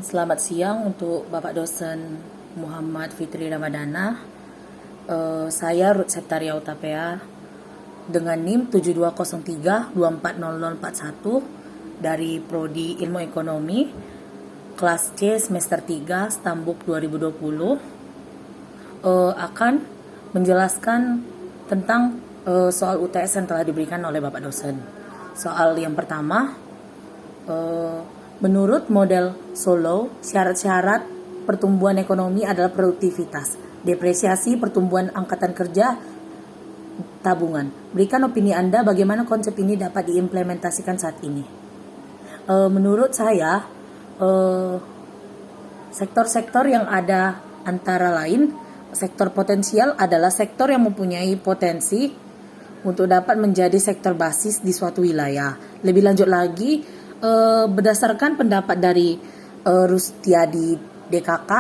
Selamat siang untuk Bapak dosen Muhammad Fitri Ramadana. Saya Ruth Septaria Utapea dengan NIM 7203240041 dari Prodi Ilmu Ekonomi kelas C semester 3 Stambuk 2020, akan menjelaskan tentang soal UTS yang telah diberikan oleh Bapak dosen. Soal yang pertama, menurut model Solow, syarat-syarat pertumbuhan ekonomi adalah produktivitas, depresiasi, pertumbuhan angkatan kerja, tabungan. Berikan opini Anda bagaimana konsep ini dapat diimplementasikan saat ini. Menurut saya, sektor-sektor yang ada antara lain, sektor potensial adalah sektor yang mempunyai potensi untuk dapat menjadi sektor basis di suatu wilayah. Lebih lanjut lagi, berdasarkan pendapat dari Rustiadi DKK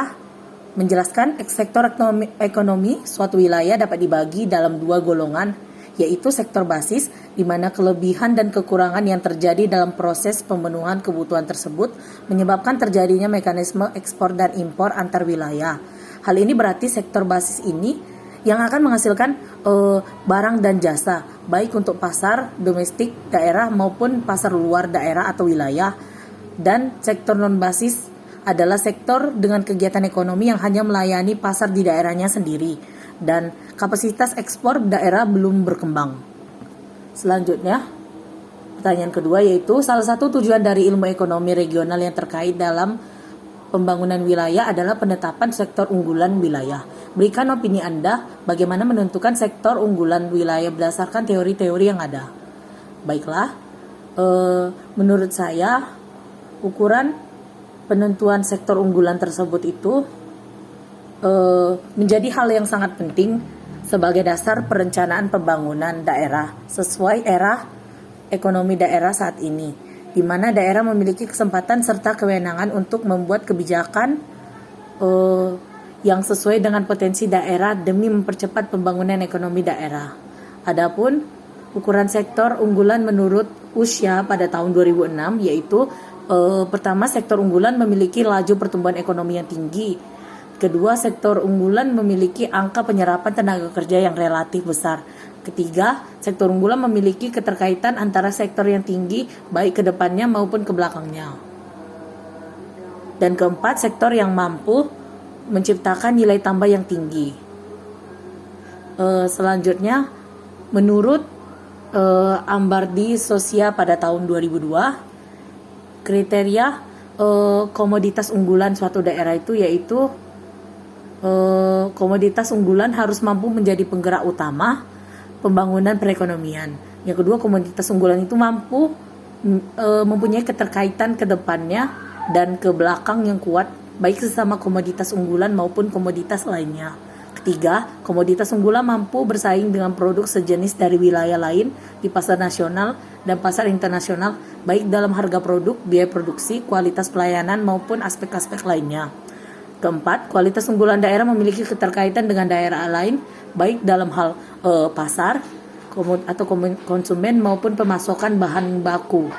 menjelaskan sektor ekonomi suatu wilayah dapat dibagi dalam dua golongan, yaitu sektor basis di mana kelebihan dan kekurangan yang terjadi dalam proses pemenuhan kebutuhan tersebut menyebabkan terjadinya mekanisme ekspor dan impor antar wilayah. Hal ini berarti sektor basis ini yang akan menghasilkan barang dan jasa, baik untuk pasar domestik daerah maupun pasar luar daerah atau wilayah. Dan sektor non-basis adalah sektor dengan kegiatan ekonomi yang hanya melayani pasar di daerahnya sendiri dan kapasitas ekspor daerah belum berkembang. Selanjutnya, pertanyaan kedua yaitu salah satu tujuan dari ilmu ekonomi regional yang terkait dalam pembangunan wilayah adalah penetapan sektor unggulan wilayah. Berikan opini Anda bagaimana menentukan sektor unggulan wilayah berdasarkan teori-teori yang ada. Baiklah, menurut saya ukuran penentuan sektor unggulan tersebut itu menjadi hal yang sangat penting sebagai dasar perencanaan pembangunan daerah sesuai era ekonomi daerah saat ini, di mana daerah memiliki kesempatan serta kewenangan untuk membuat kebijakan yang sesuai dengan potensi daerah demi mempercepat pembangunan ekonomi daerah. Adapun ukuran sektor unggulan menurut usia pada tahun 2006 yaitu pertama, sektor unggulan memiliki laju pertumbuhan ekonomi yang tinggi. Kedua, sektor unggulan memiliki angka penyerapan tenaga kerja yang relatif besar. Ketiga, sektor unggulan memiliki keterkaitan antara sektor yang tinggi baik ke depannya maupun ke belakangnya. Dan keempat, sektor yang mampu menciptakan nilai tambah yang tinggi. Selanjutnya, menurut Ambardi Sosia pada tahun 2002, kriteria komoditas unggulan suatu daerah itu yaitu komoditas unggulan harus mampu menjadi penggerak utama pembangunan perekonomian. Yang kedua, komoditas unggulan itu mampu mempunyai keterkaitan ke depannya dan ke belakang yang kuat baik sesama komoditas unggulan maupun komoditas lainnya. Ketiga, komoditas unggulan mampu bersaing dengan produk sejenis dari wilayah lain di pasar nasional dan pasar internasional, baik dalam harga produk, biaya produksi, kualitas pelayanan, maupun aspek-aspek lainnya. Keempat, kualitas unggulan daerah memiliki keterkaitan dengan daerah lain, baik dalam hal pasar atau konsumen maupun pemasokan bahan baku.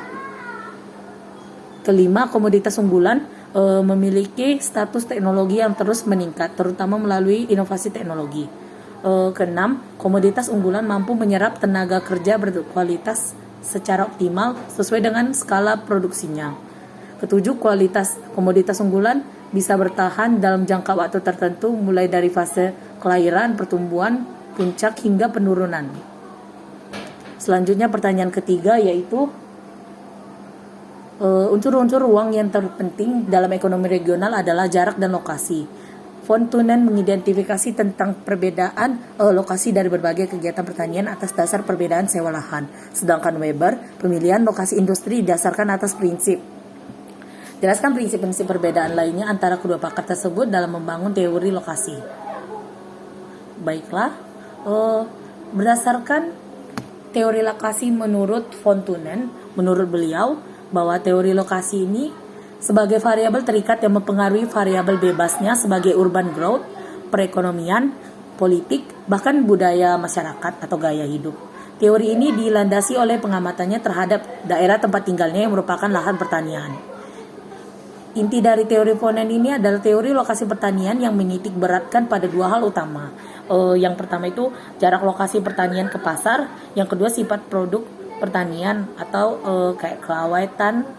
Kelima, komoditas unggulan memiliki status teknologi yang terus meningkat, terutama melalui inovasi teknologi. Keenam, komoditas unggulan mampu menyerap tenaga kerja berkualitas secara optimal sesuai dengan skala produksinya. Ketujuh, kualitas komoditas unggulan bisa bertahan dalam jangka waktu tertentu mulai dari fase kelahiran, pertumbuhan, puncak hingga penurunan. Selanjutnya pertanyaan ketiga yaitu unsur-unsur ruang yang terpenting dalam ekonomi regional adalah jarak dan lokasi. Von Thunen mengidentifikasi tentang perbedaan lokasi dari berbagai kegiatan pertanian atas dasar perbedaan sewa lahan. Sedangkan Weber, pemilihan lokasi industri didasarkan atas prinsip. Jelaskan prinsip-prinsip perbedaan lainnya antara kedua pakar tersebut dalam membangun teori lokasi. Baiklah, berdasarkan teori lokasi menurut Von Thunen, menurut beliau, bahwa teori lokasi ini sebagai variabel terikat yang mempengaruhi variabel bebasnya sebagai urban growth, perekonomian, politik, bahkan budaya masyarakat atau gaya hidup. Teori ini dilandasi oleh pengamatannya terhadap daerah tempat tinggalnya yang merupakan lahan pertanian. Inti dari teori Fonen ini adalah teori lokasi pertanian yang menitik beratkan pada dua hal utama. Yang pertama itu jarak lokasi pertanian ke pasar, yang kedua sifat produk pertanian atau kayak keawetan,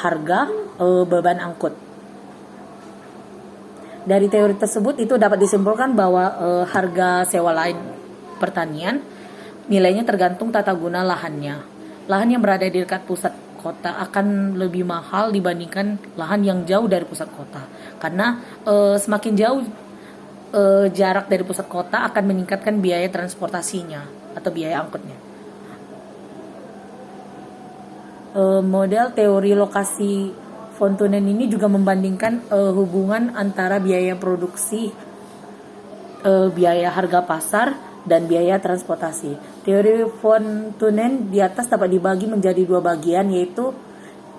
harga, beban angkut. Dari teori tersebut itu dapat disimpulkan bahwa harga sewa lahan pertanian nilainya tergantung tata guna lahannya. Lahan yang berada di dekat pusat kota akan lebih mahal dibandingkan lahan yang jauh dari pusat kota, karena semakin jauh jarak dari pusat kota akan meningkatkan biaya transportasinya atau biaya angkutnya. Model teori lokasi von Thunen ini juga membandingkan hubungan antara biaya produksi, biaya harga pasar, dan biaya transportasi. Teori von Thunen di atas dapat dibagi menjadi dua bagian, yaitu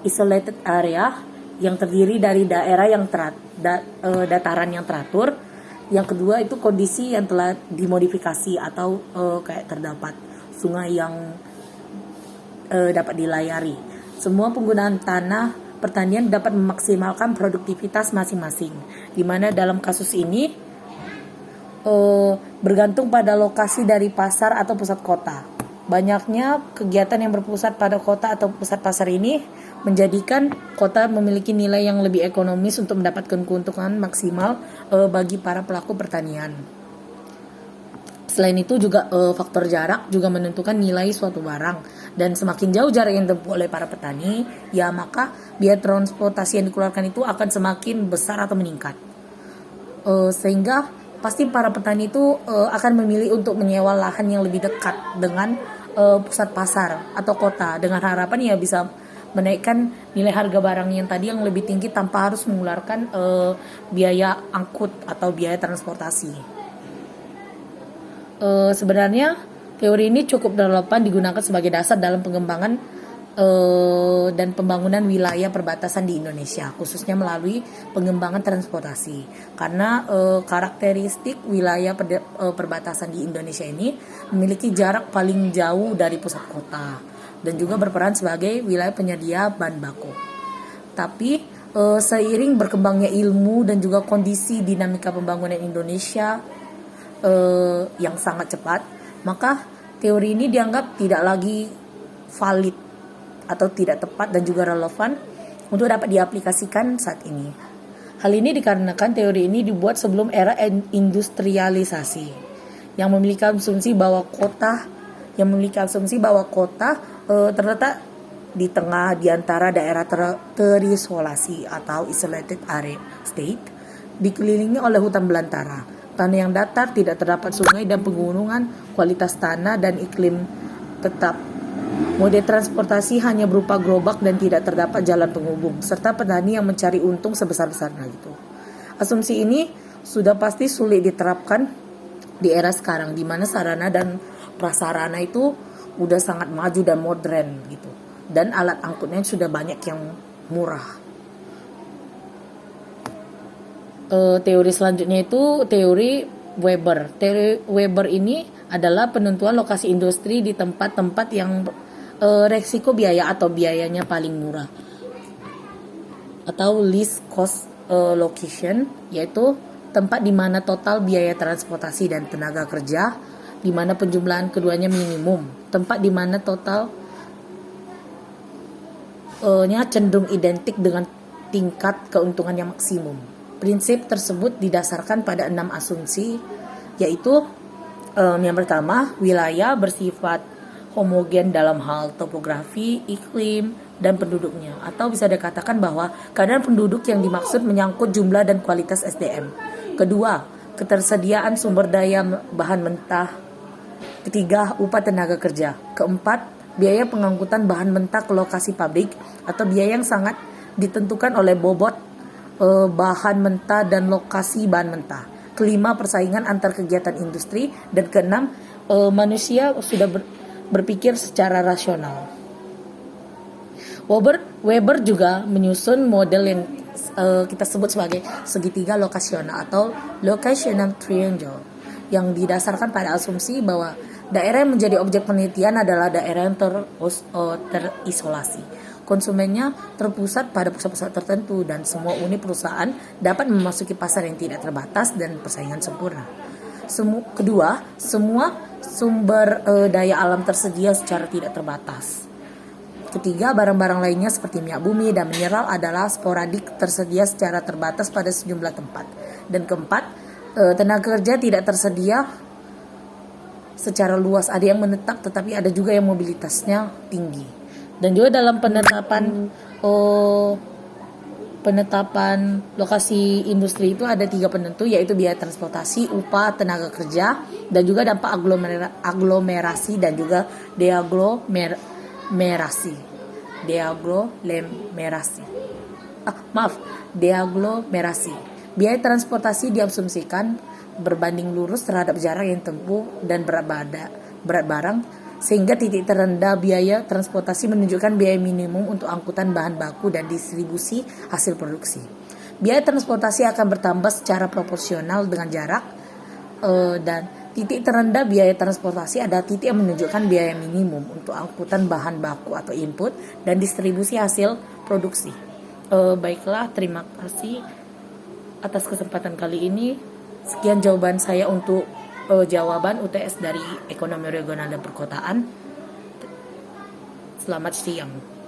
isolated area yang terdiri dari daerah yang dataran yang teratur. Yang kedua itu kondisi yang telah dimodifikasi atau kayak terdapat sungai yang dapat dilayari. Semua penggunaan tanah pertanian dapat memaksimalkan produktivitas masing-masing, di mana dalam kasus ini bergantung pada lokasi dari pasar atau pusat kota. Banyaknya kegiatan yang berpusat pada kota atau pusat pasar ini menjadikan kota memiliki nilai yang lebih ekonomis untuk mendapatkan keuntungan maksimal bagi para pelaku pertanian. Selain itu juga faktor jarak juga menentukan nilai suatu barang, dan semakin jauh jarak yang ditempuh oleh para petani, ya maka biaya transportasi yang dikeluarkan itu akan semakin besar atau meningkat. Sehingga pasti para petani itu akan memilih untuk menyewa lahan yang lebih dekat dengan pusat pasar atau kota, dengan harapan ya bisa menaikkan nilai harga barang yang tadi yang lebih tinggi tanpa harus mengeluarkan biaya angkut atau biaya transportasi. Sebenarnya teori ini cukup relevan digunakan sebagai dasar dalam pengembangan dan pembangunan wilayah perbatasan di Indonesia, khususnya melalui pengembangan transportasi, karena karakteristik wilayah perbatasan di Indonesia ini memiliki jarak paling jauh dari pusat kota dan juga berperan sebagai wilayah penyedia bahan baku. Tapi seiring berkembangnya ilmu dan juga kondisi dinamika pembangunan Indonesia yang sangat cepat, maka teori ini dianggap tidak lagi valid atau tidak tepat dan juga relevan untuk dapat diaplikasikan saat ini. Hal ini dikarenakan teori ini dibuat sebelum era industrialisasi yang memiliki asumsi bahwa kota terletak di tengah di antara daerah terisolasi atau isolated area state, dikelilingi oleh hutan belantara, tanah yang datar, tidak terdapat sungai dan pegunungan, kualitas tanah dan iklim tetap. Mode transportasi hanya berupa gerobak dan tidak terdapat jalan penghubung, serta petani yang mencari untung sebesar-besarnya gitu. Asumsi ini sudah pasti sulit diterapkan di era sekarang, di mana sarana dan prasarana itu udah sangat maju dan modern gitu, dan alat angkutnya sudah banyak yang murah. Teori selanjutnya itu teori Weber. Teori Weber ini adalah penentuan lokasi industri di tempat-tempat yang resiko biaya atau biayanya paling murah, atau least cost location, yaitu tempat di mana total biaya transportasi dan tenaga kerja, di mana penjumlahan keduanya minimum, tempat di mana totalnya cenderung identik dengan tingkat keuntungan yang maksimum. Prinsip tersebut didasarkan pada 6 asumsi, yaitu yang pertama, wilayah bersifat homogen dalam hal topografi, iklim, dan penduduknya, atau bisa dikatakan bahwa keadaan penduduk yang dimaksud menyangkut jumlah dan kualitas SDM. Kedua, ketersediaan sumber daya bahan mentah. Ketiga, upah tenaga kerja. Keempat, biaya pengangkutan bahan mentah ke lokasi pabrik atau biaya yang sangat ditentukan oleh bobot bahan mentah dan lokasi bahan mentah. Kelima, persaingan antar kegiatan industri. Dan keenam, manusia sudah berpikir secara rasional. Weber juga menyusun model yang kita sebut sebagai segitiga lokasional atau locational triangle, yang didasarkan pada asumsi bahwa daerah yang menjadi objek penelitian adalah daerah yang terisolasi, konsumennya terpusat pada pusat-pusat tertentu dan semua unit perusahaan dapat memasuki pasar yang tidak terbatas dan persaingan sempurna. Kedua, semua sumber daya alam tersedia secara tidak terbatas. Ketiga, barang-barang lainnya seperti minyak bumi dan mineral adalah sporadik tersedia secara terbatas pada sejumlah tempat. Dan keempat, tenaga kerja tidak tersedia secara luas. Ada yang menetap tetapi ada juga yang mobilitasnya tinggi. Dan juga dalam penetapan lokasi industri itu ada 3 penentu, yaitu biaya transportasi, upah tenaga kerja, dan juga dampak aglomerasi dan juga deaglomerasi. Biaya transportasi diasumsikan berbanding lurus terhadap jarak yang tempuh dan berat barang, sehingga titik terendah biaya transportasi menunjukkan biaya minimum untuk angkutan bahan baku dan distribusi hasil produksi. Biaya transportasi akan bertambah secara proporsional dengan jarak, dan titik terendah biaya transportasi adalah titik yang menunjukkan biaya minimum untuk angkutan bahan baku atau input dan distribusi hasil produksi. Baiklah, terima kasih atas kesempatan kali ini. Sekian jawaban saya untuk jawaban UTS dari Ekonomi Regional dan Perkotaan. Selamat siang.